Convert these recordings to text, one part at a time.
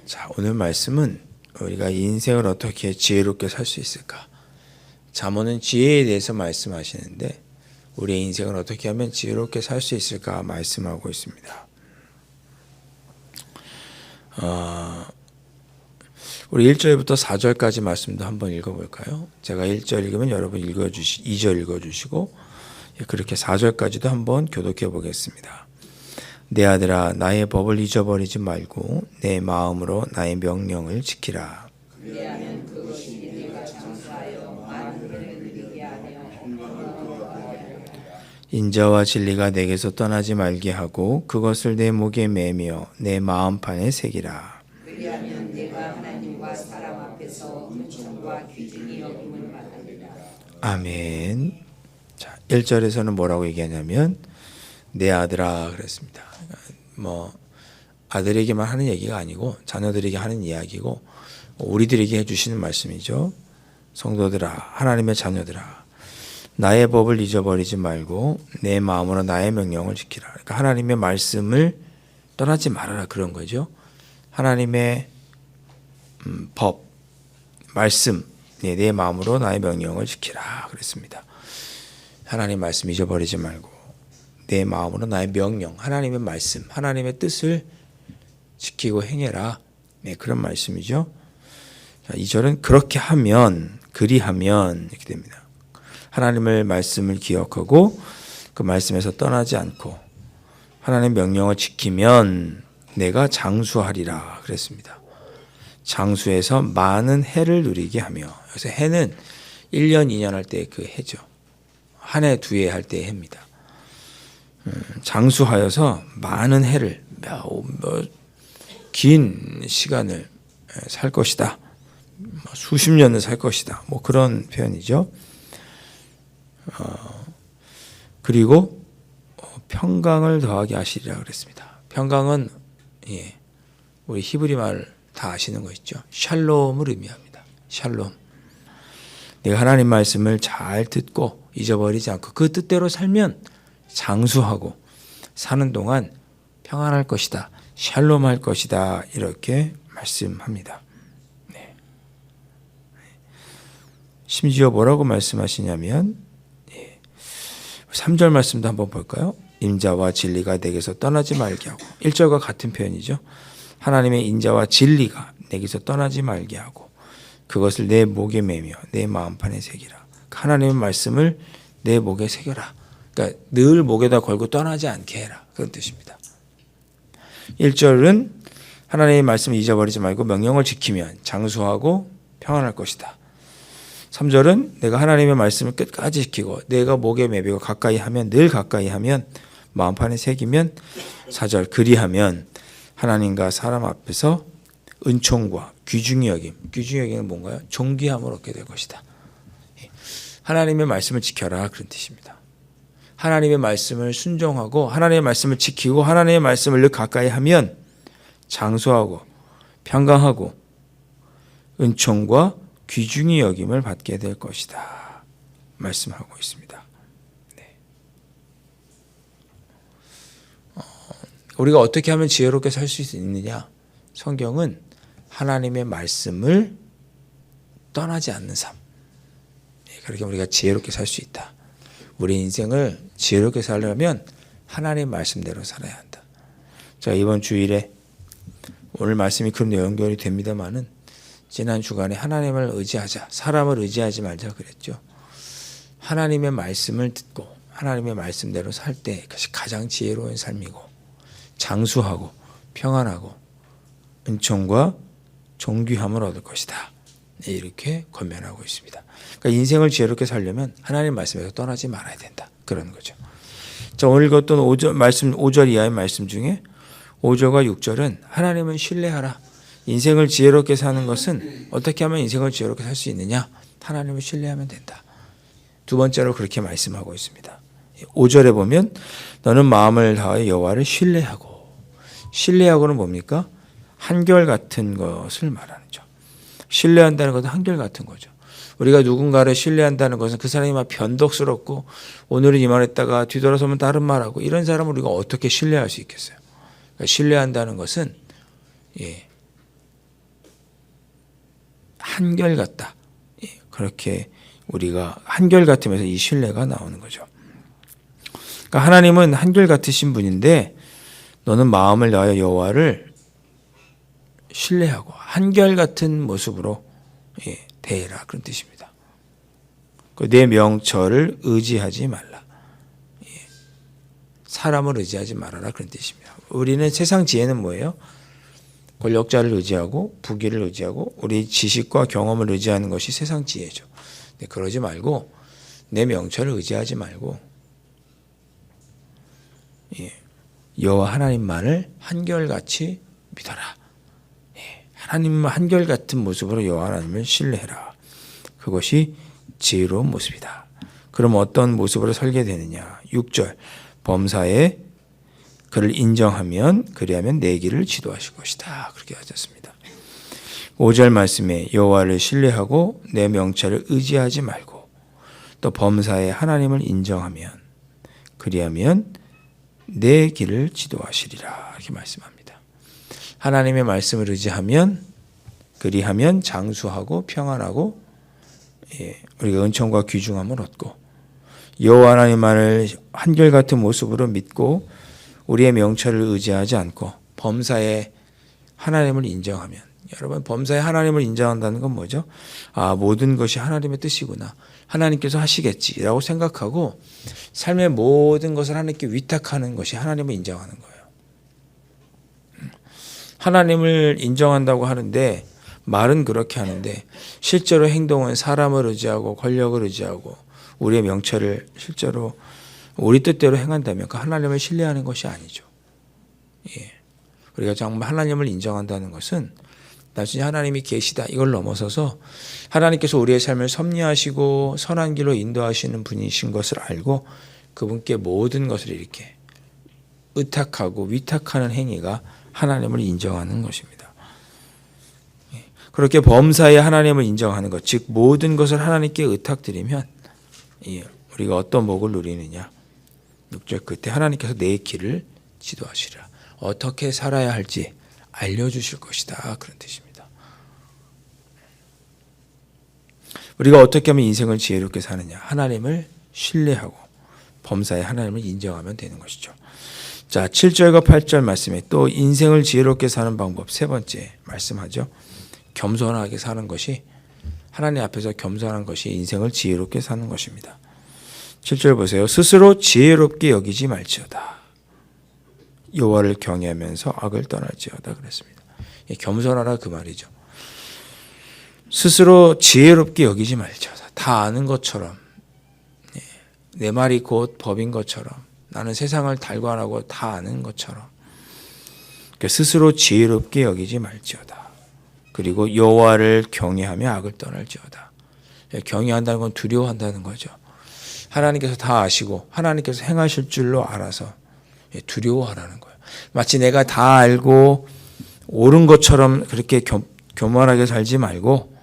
자, 오늘 말씀은 우리가 인생을 어떻게 지혜롭게 살 수 있을까? 잠언은 지혜에 대해서 말씀하시는데 우리의 인생을 어떻게 하면 지혜롭게 살 수 있을까 말씀하고 있습니다. 우리 1절부터 4절까지 말씀도 한번 읽어볼까요? 제가 1절 읽으면 여러분 2절 읽어주시고 그렇게 4절까지도 한번 교독해 보겠습니다. 내 아들아, 나의 법을 잊어버리지 말고 내 마음으로 나의 명령을 지키라. 그리하면 그것이 네가 장수하여 만민을 누리게 하며 인자와 진리가 내게서 떠나지 말게 하고 그것을 내 목에 매며 내 마음판에 새기라. 그리하면 내가 하나님과 사람 앞에서 은총과 귀중히 여김을 받으리라. 아멘. 자, 1절에서는 뭐라고 얘기하냐면 내 아들아 그랬습니다. 아들에게만 하는 얘기가 아니고 자녀들에게 하는 이야기고 우리들에게 해주시는 말씀이죠. 성도들아, 하나님의 자녀들아, 나의 법을 잊어버리지 말고 내 마음으로 나의 명령을 지키라. 그러니까 하나님의 말씀을 떠나지 말아라 그런 거죠. 하나님의 법, 말씀, 내 마음으로 나의 명령을 지키라 그랬습니다. 하나님 말씀 잊어버리지 말고 내 마음으로 나의 명령, 하나님의 말씀, 하나님의 뜻을 지키고 행해라. 네, 그런 말씀이죠. 자, 2절은 그렇게 하면, 그리하면 이렇게 됩니다. 하나님의 말씀을 기억하고 그 말씀에서 떠나지 않고 하나님의 명령을 지키면 내가 장수하리라 그랬습니다. 장수해서 많은 해를 누리게 하며, 그래서 해는 1년, 2년 할 때 그 해죠. 한 해, 두 해 할 때 해입니다. 장수하여서 많은 해를 긴 시간을 살 것이다. 수십 년을 살 것이다. 그런 표현이죠. 그리고 평강을 더하게 하시리라 그랬습니다. 평강은 우리 히브리 말 다 아시는 거 있죠. 샬롬을 의미합니다. 샬롬. 내가 하나님 말씀을 잘 듣고 잊어버리지 않고 그 뜻대로 살면 장수하고 사는 동안 평안할 것이다. 샬롬할 것이다. 이렇게 말씀합니다. 네. 심지어 뭐라고 말씀하시냐면 3절 말씀도 한번 볼까요? 인자와 진리가 내게서 떠나지 말게 하고 1절과 같은 표현이죠. 하나님의 인자와 진리가 내게서 떠나지 말게 하고 그것을 내 목에 매며 내 마음판에 새기라. 하나님의 말씀을 내 목에 새겨라. 그러니까 늘 목에다 걸고 떠나지 않게 해라. 그런 뜻입니다. 1절은 하나님의 말씀을 잊어버리지 말고 명령을 지키면 장수하고 평안할 것이다. 3절은 내가 하나님의 말씀을 끝까지 지키고 내가 목에 매비고 가까이 하면 늘 가까이 하면 마음판에 새기면 4절 그리하면 하나님과 사람 앞에서 은총과 귀중히 여김. 귀중히 여김은 뭔가요? 존귀함을 얻게 될 것이다. 하나님의 말씀을 지켜라 그런 뜻입니다. 하나님의 말씀을 순종하고 하나님의 말씀을 지키고 하나님의 말씀을 늘 가까이 하면 장수하고 평강하고 은총과 귀중히 여김을 받게 될 것이다. 말씀하고 있습니다. 네. 우리가 어떻게 하면 지혜롭게 살 수 있느냐? 성경은 하나님의 말씀을 떠나지 않는 삶. 그렇게 우리가 지혜롭게 살 수 있다. 우리 인생을 지혜롭게 살려면 하나님의 말씀대로 살아야 한다. 자, 이번 주일에 오늘 말씀이 그런 연결이 됩니다만은 지난 주간에 하나님을 의지하자, 사람을 의지하지 말자 그랬죠. 하나님의 말씀을 듣고 하나님의 말씀대로 살 때 그것이 가장 지혜로운 삶이고 장수하고 평안하고 은총과 존귀함을 얻을 것이다. 이렇게 권면하고 있습니다. 그러니까 인생을 지혜롭게 살려면 하나님 말씀에서 떠나지 말아야 된다. 그런 거죠. 자, 오늘 읽었던 5절 이하의 말씀 중에 5절과 6절은 하나님을 신뢰하라. 인생을 지혜롭게 사는 것은 어떻게 하면 인생을 지혜롭게 살 수 있느냐? 하나님을 신뢰하면 된다. 두 번째로 그렇게 말씀하고 있습니다. 5절에 보면 너는 마음을 다하여 여호와를 신뢰하고, 신뢰하고는 뭡니까? 한결같은 것을 말하는 거죠. 신뢰한다는 것은 한결같은 거죠. 우리가 누군가를 신뢰한다는 것은 그 사람이 막 변덕스럽고 오늘은 이 말했다가 뒤돌아서면 다른 말하고 이런 사람을 우리가 어떻게 신뢰할 수 있겠어요? 그러니까 신뢰한다는 것은 한결같다. 그렇게 우리가 한결같으면서 이 신뢰가 나오는 거죠. 그러니까 하나님은 한결같으신 분인데 너는 마음을 다하여 여호와를 신뢰하고 한결같은 모습으로 대해라 그런 뜻입니다. 내 명철을 의지하지 말라. 사람을 의지하지 말아라 그런 뜻입니다. 우리는 세상 지혜는 뭐예요? 권력자를 의지하고 부귀를 의지하고 우리 지식과 경험을 의지하는 것이 세상 지혜죠. 근데 그러지 말고 내 명철을 의지하지 말고 여호와 하나님만을 한결같이 믿어라. 하나님만 한결같은 모습으로 여호와 하나님을 신뢰해라. 그것이 지혜로운 모습이다. 그럼 어떤 모습으로 설게 되느냐? 6절 범사에 그를 인정하면 그리하면 내 길을 지도하실 것이다. 그렇게 하셨습니다. 5절 말씀에 여호와를 신뢰하고 내 명철을 의지하지 말고 또 범사에 하나님을 인정하면 그리하면 내 길을 지도하시리라. 이렇게 말씀합니다. 하나님의 말씀을 의지하면 그리하면 장수하고 평안하고 우리가 은총과 귀중함을 얻고 여호와 하나님만을 한결같은 모습으로 믿고 우리의 명철을 의지하지 않고 범사에 하나님을 인정하면 여러분 범사에 하나님을 인정한다는 건 뭐죠? 모든 것이 하나님의 뜻이구나. 하나님께서 하시겠지라고 생각하고 삶의 모든 것을 하나님께 위탁하는 것이 하나님을 인정하는 거예요. 하나님을 인정한다고 하는데 말은 그렇게 하는데 실제로 행동은 사람을 의지하고 권력을 의지하고 우리의 명철을 실제로 우리 뜻대로 행한다면 그 하나님을 신뢰하는 것이 아니죠. 우리가 정말 하나님을 인정한다는 것은 단순히 하나님이 계시다 이걸 넘어서서 하나님께서 우리의 삶을 섭리하시고 선한 길로 인도하시는 분이신 것을 알고 그분께 모든 것을 이렇게 의탁하고 위탁하는 행위가 하나님을 인정하는 것입니다. 그렇게 범사에 하나님을 인정하는 것, 즉 모든 것을 하나님께 의탁드리면 우리가 어떤 복을 누리느냐. 6절 그때 하나님께서 내 길을 지도하시리라. 어떻게 살아야 할지 알려주실 것이다. 그런 뜻입니다. 우리가 어떻게 하면 인생을 지혜롭게 사느냐. 하나님을 신뢰하고 범사에 하나님을 인정하면 되는 것이죠. 자, 7절과 8절 말씀에 또 인생을 지혜롭게 사는 방법 세 번째 말씀하죠. 겸손하게 사는 것이 하나님 앞에서 겸손한 것이 인생을 지혜롭게 사는 것입니다. 7절 보세요. 스스로 지혜롭게 여기지 말지어다. 여호와를 경외하면서 악을 떠날지어다 그랬습니다. 겸손하라 그 말이죠. 스스로 지혜롭게 여기지 말지어다. 다 아는 것처럼 내 말이 곧 법인 것처럼 나는 세상을 달관하고 다 아는 것처럼 스스로 지혜롭게 여기지 말지어다. 그리고 여호와를 경외하며 악을 떠날지어다. 경외한다는 건 두려워한다는 거죠. 하나님께서 다 아시고 하나님께서 행하실 줄로 알아서 두려워하라는 거예요. 마치 내가 다 알고 옳은 것처럼 그렇게 교만하게 살지 말고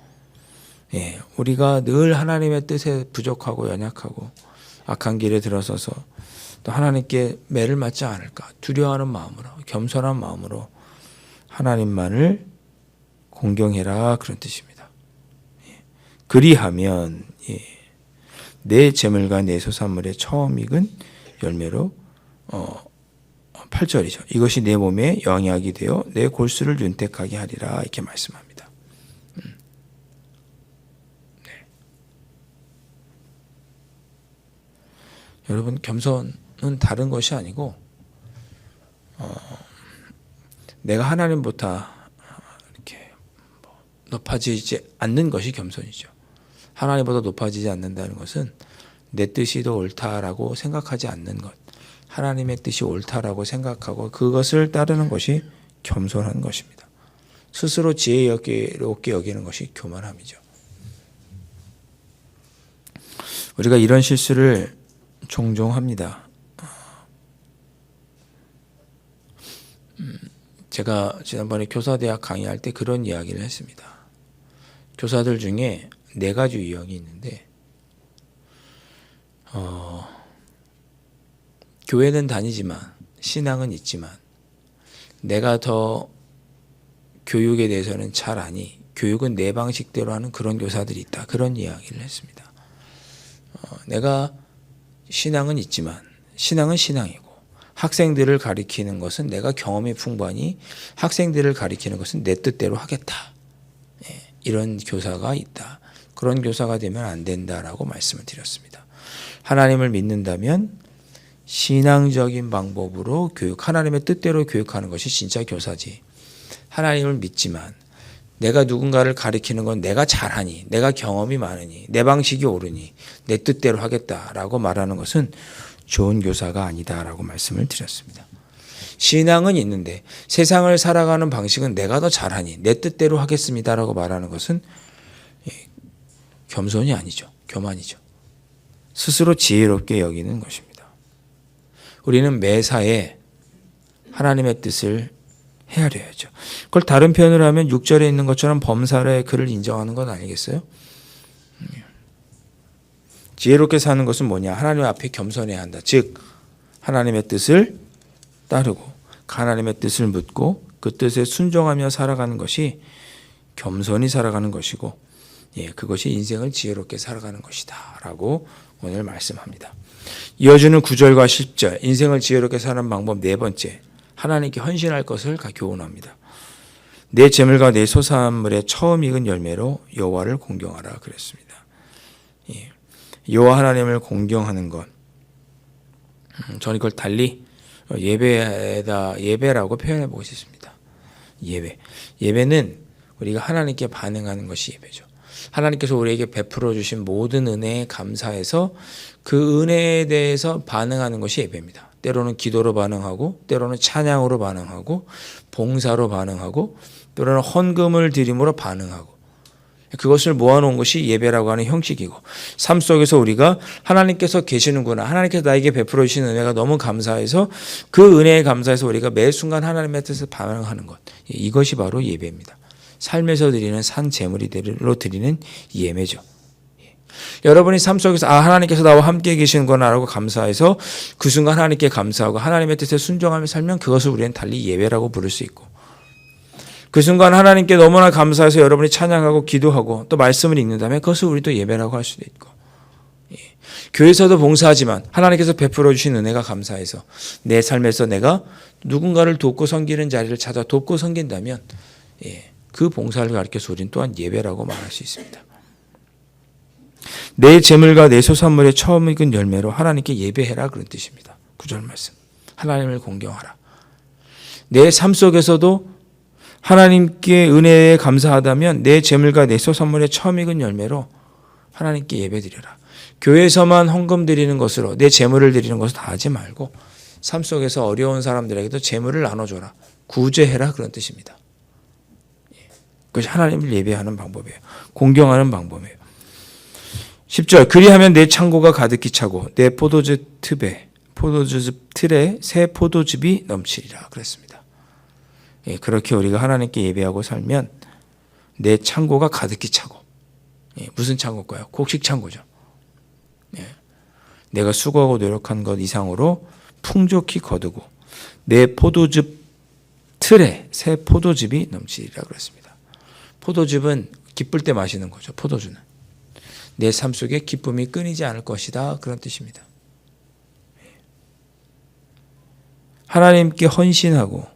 우리가 늘 하나님의 뜻에 부족하고 연약하고 악한 길에 들어서서 또 하나님께 매를 맞지 않을까 두려워하는 마음으로 겸손한 마음으로 하나님만을 공경해라 그런 뜻입니다. 그리하면 내 재물과 내 소산물의 처음 익은 열매로 8절이죠. 이것이 내 몸에 영약이 되어 내 골수를 윤택하게 하리라 이렇게 말씀합니다. 네. 여러분 겸손은 다른 것이 아니고 내가 하나님보다 이렇게 높아지지 않는 것이 겸손이죠. 하나님보다 높아지지 않는다는 것은 내 뜻이 더 옳다라고 생각하지 않는 것, 하나님의 뜻이 옳다라고 생각하고 그것을 따르는 것이 겸손한 것입니다. 스스로 지혜롭게 여기는 것이 교만함이죠. 우리가 이런 실수를 종종 합니다. 제가 지난번에 교사대학 강의할 때 그런 이야기를 했습니다. 교사들 중에 네 가지 유형이 있는데 교회는 다니지만 신앙은 있지만 내가 더 교육에 대해서는 잘 아니 교육은 내 방식대로 하는 그런 교사들이 있다. 그런 이야기를 했습니다. 내가 신앙은 있지만 신앙은 신앙이고 학생들을 가리키는 것은 내가 경험이 풍부하니 학생들을 가리키는 것은 내 뜻대로 하겠다. 이런 교사가 있다. 그런 교사가 되면 안 된다라고 말씀을 드렸습니다. 하나님을 믿는다면 신앙적인 방법으로 하나님의 뜻대로 교육하는 것이 진짜 교사지. 하나님을 믿지만 내가 누군가를 가리키는 건 내가 잘하니, 내가 경험이 많으니, 내 방식이 옳으니, 내 뜻대로 하겠다라고 말하는 것은 좋은 교사가 아니다라고 말씀을 드렸습니다. 신앙은 있는데 세상을 살아가는 방식은 내가 더 잘하니, 내 뜻대로 하겠습니다라고 말하는 것은 겸손이 아니죠. 교만이죠. 스스로 지혜롭게 여기는 것입니다. 우리는 매사에 하나님의 뜻을 헤아려야죠. 그걸 다른 표현으로 하면 6절에 있는 것처럼 범사의 그를 인정하는 것 아니겠어요? 지혜롭게 사는 것은 뭐냐? 하나님 앞에 겸손해야 한다. 즉 하나님의 뜻을 따르고 하나님의 뜻을 묻고 그 뜻에 순종하며 살아가는 것이 겸손히 살아가는 것이고 그것이 인생을 지혜롭게 살아가는 것이다 라고 오늘 말씀합니다. 이어주는 9절과 10절 인생을 지혜롭게 사는 방법 네 번째 하나님께 헌신할 것을 교훈합니다. 내 재물과 내 소산물의 처음 익은 열매로 여호와를 공경하라 그랬습니다. 여호와 하나님을 공경하는 것 저는 이걸 달리 예배라고 표현해 보고 싶습니다. 예배는 우리가 하나님께 반응하는 것이 예배죠. 하나님께서 우리에게 베풀어 주신 모든 은혜에 감사해서 그 은혜에 대해서 반응하는 것이 예배입니다. 때로는 기도로 반응하고 때로는 찬양으로 반응하고 봉사로 반응하고 때로는 헌금을 드림으로 반응하고 그것을 모아놓은 것이 예배라고 하는 형식이고 삶 속에서 우리가 하나님께서 계시는구나 하나님께서 나에게 베풀어 주신 은혜가 너무 감사해서 그 은혜에 감사해서 우리가 매 순간 하나님의 뜻에 반응하는 것 이것이 바로 예배입니다. 삶에서 드리는 산 제물로 드리는 예배죠. 여러분이 삶 속에서 하나님께서 나와 함께 계시는구나 라고 감사해서 그 순간 하나님께 감사하고 하나님의 뜻에 순종하며 살면 그것을 우리는 달리 예배라고 부를 수 있고 그 순간 하나님께 너무나 감사해서 여러분이 찬양하고 기도하고 또 말씀을 읽는다면 그것을 우리도 예배라고 할 수도 있고 교회에서도 봉사하지만 하나님께서 베풀어 주신 은혜가 감사해서 내 삶에서 내가 누군가를 돕고 섬기는 자리를 찾아 돕고 섬긴다면 그 봉사를 가리켜서 우리는 또한 예배라고 말할 수 있습니다. 내 재물과 내 소산물의 처음 익은 열매로 하나님께 예배해라 그런 뜻입니다. 9절 말씀. 하나님을 공경하라. 내 삶 속에서도 하나님께 은혜에 감사하다면 내 재물과 내 소산물의 처음 익은 열매로 하나님께 예배드려라. 교회에서만 헌금 드리는 것으로 내 재물을 드리는 것을 다 하지 말고 삶 속에서 어려운 사람들에게도 재물을 나눠줘라. 구제해라 그런 뜻입니다. 그것이 하나님을 예배하는 방법이에요. 공경하는 방법이에요. 10절 그리하면 내 창고가 가득히 차고 내 포도즙 틀에 새 포도즙이 넘치리라 그랬습니다. 그렇게 우리가 하나님께 예배하고 살면 내 창고가 가득히 차고 무슨 창고일까요? 곡식 창고죠. 내가 수고하고 노력한 것 이상으로 풍족히 거두고 내 포도즙 틀에 새 포도즙이 넘치리라 그랬습니다. 포도즙은 기쁠 때 마시는 거죠. 포도주는. 내 삶 속에 기쁨이 끊이지 않을 것이다. 그런 뜻입니다. 하나님께 헌신하고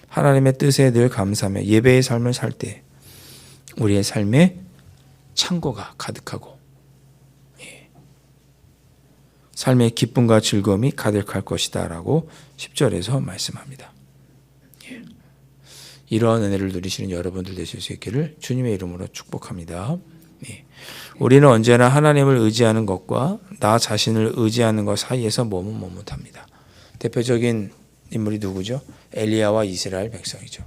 하나님의 뜻에 늘 감사하며 예배의 삶을 살 때 우리의 삶에 창고가 가득하고 삶의 기쁨과 즐거움이 가득할 것이다 라고 10절에서 말씀합니다. 이러한 은혜를 누리시는 여러분들 되실 수 있기를 주님의 이름으로 축복합니다. 우리는 언제나 하나님을 의지하는 것과 나 자신을 의지하는 것 사이에서 머뭇머뭇합니다. 대표적인 인물이 누구죠? 엘리야와 이스라엘 백성이죠.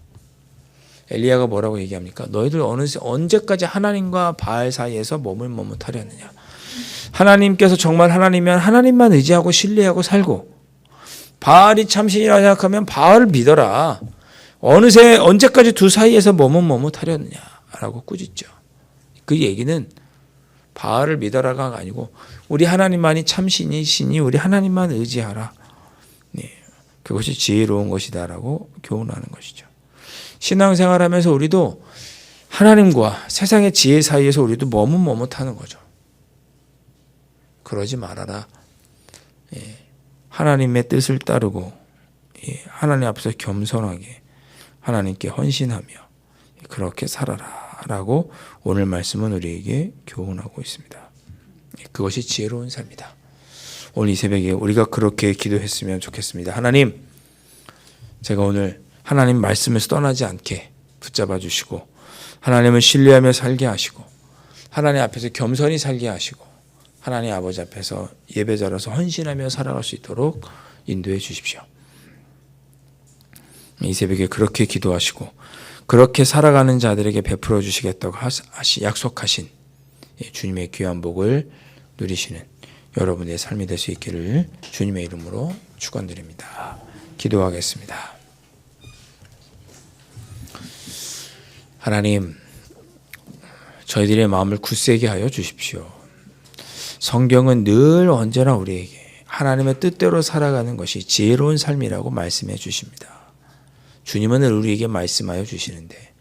엘리야가 뭐라고 얘기합니까? 너희들 언제까지 하나님과 바알 사이에서 머뭇머뭇하려느냐. 하나님께서 정말 하나님이면 하나님만 의지하고 신뢰하고 살고 바알이 참신이라 생각하면 바알을 믿어라. 언제까지 두 사이에서 머뭇머뭇하려느냐라고 꾸짖죠. 그 얘기는 바알을 믿어라가 아니고 우리 하나님만이 참 신이시니 우리 하나님만 의지하라. 네, 그것이 지혜로운 것이다라고 교훈하는 것이죠. 신앙생활하면서 우리도 하나님과 세상의 지혜 사이에서 우리도 머뭇머뭇하는 거죠. 그러지 말아라. 하나님의 뜻을 따르고 하나님 앞에서 겸손하게 하나님께 헌신하며 그렇게 살아라라고 오늘 말씀은 우리에게 교훈하고 있습니다. 그것이 지혜로운 삶이다. 오늘 이 새벽에 우리가 그렇게 기도했으면 좋겠습니다. 하나님, 제가 오늘 하나님 말씀에서 떠나지 않게 붙잡아 주시고 하나님을 신뢰하며 살게 하시고 하나님 앞에서 겸손히 살게 하시고 하나님 아버지 앞에서 예배자로서 헌신하며 살아갈 수 있도록 인도해 주십시오. 이 새벽에 그렇게 기도하시고 그렇게 살아가는 자들에게 베풀어 주시겠다고 약속하신 주님의 귀한 복을 누리시는 여러분의 삶이 될 수 있기를 주님의 이름으로 축원드립니다. 기도하겠습니다. 하나님, 저희들의 마음을 굳세게 하여 주십시오. 성경은 늘 언제나 우리에게 하나님의 뜻대로 살아가는 것이 지혜로운 삶이라고 말씀해 주십니다. 주님은 우리에게 말씀하여 주시는데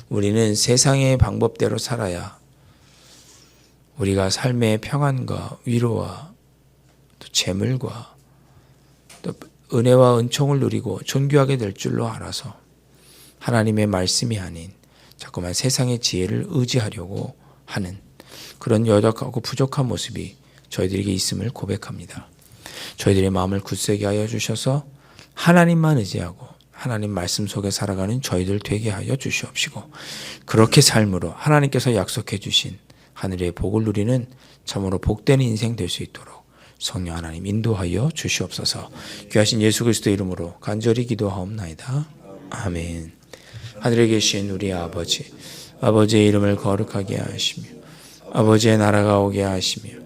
우리는 세상의 방법대로 살아야 우리가 삶의 평안과 위로와 또 재물과 또 은혜와 은총을 누리고 존귀하게 될 줄로 알아서 하나님의 말씀이 아닌 자꾸만 세상의 지혜를 의지하려고 하는 그런 여덕하고 부족한 모습이 저희들에게 있음을 고백합니다. 저희들의 마음을 굳세게 하여 주셔서 하나님만 의지하고 하나님 말씀 속에 살아가는 저희들 되게 하여 주시옵시고 그렇게 삶으로 하나님께서 약속해 주신 하늘의 복을 누리는 참으로 복된 인생 될 수 있도록 성령 하나님 인도하여 주시옵소서. 귀하신 예수 그리스도의 이름으로 간절히 기도하옵나이다. 아멘. 하늘에 계신 우리 아버지, 아버지의 이름을 거룩하게 하시며 아버지의 나라가 오게 하시며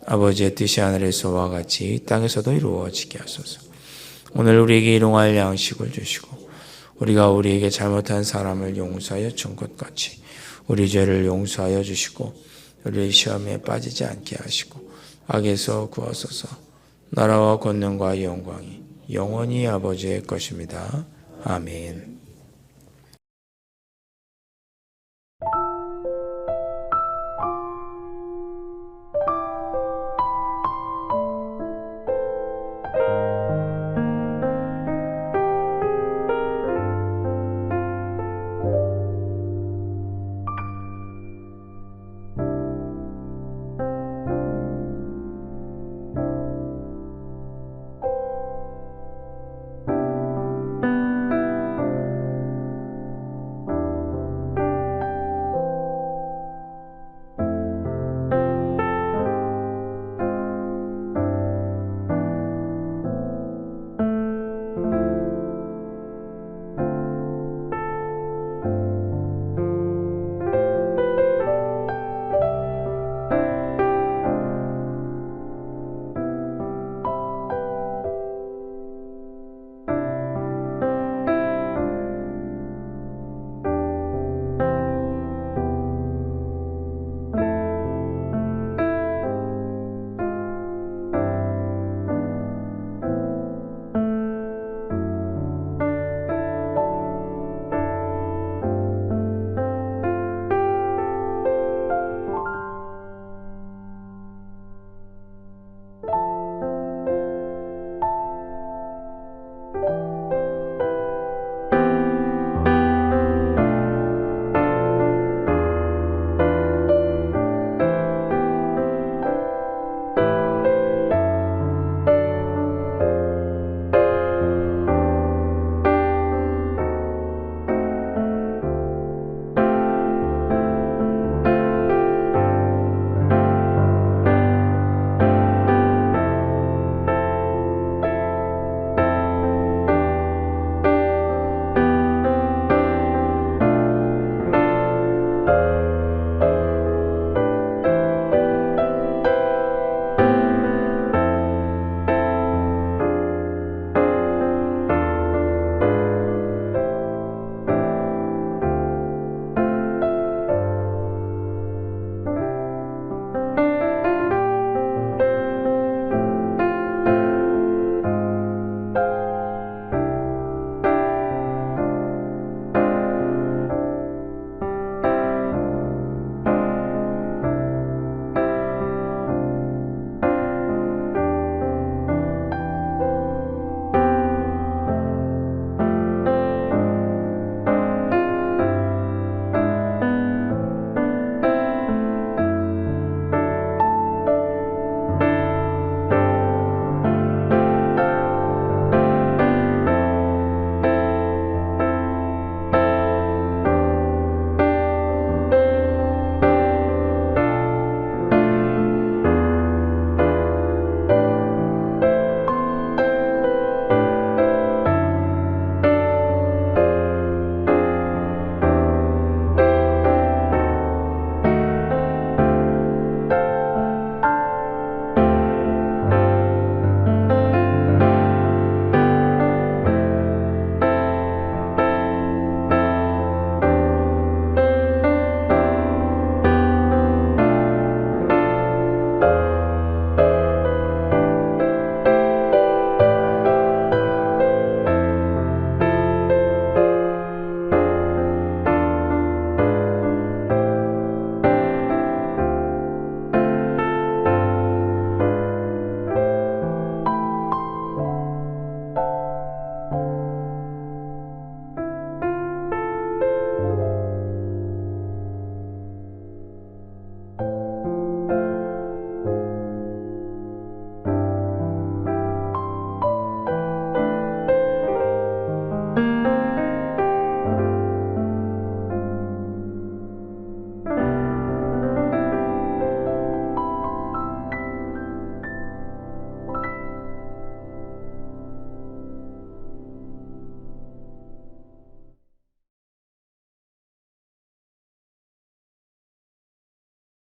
아버지의 뜻이 하늘에서와 같이 땅에서도 이루어지게 하소서. 오늘 우리에게 일용할 양식을 주시고 우리가 우리에게 잘못한 사람을 용서하여 준 것 같이 우리 죄를 용서하여 주시고 우리의 시험에 빠지지 않게 하시고 악에서 구하소서. 나라와 권능과 영광이 영원히 아버지의 것입니다. 아멘.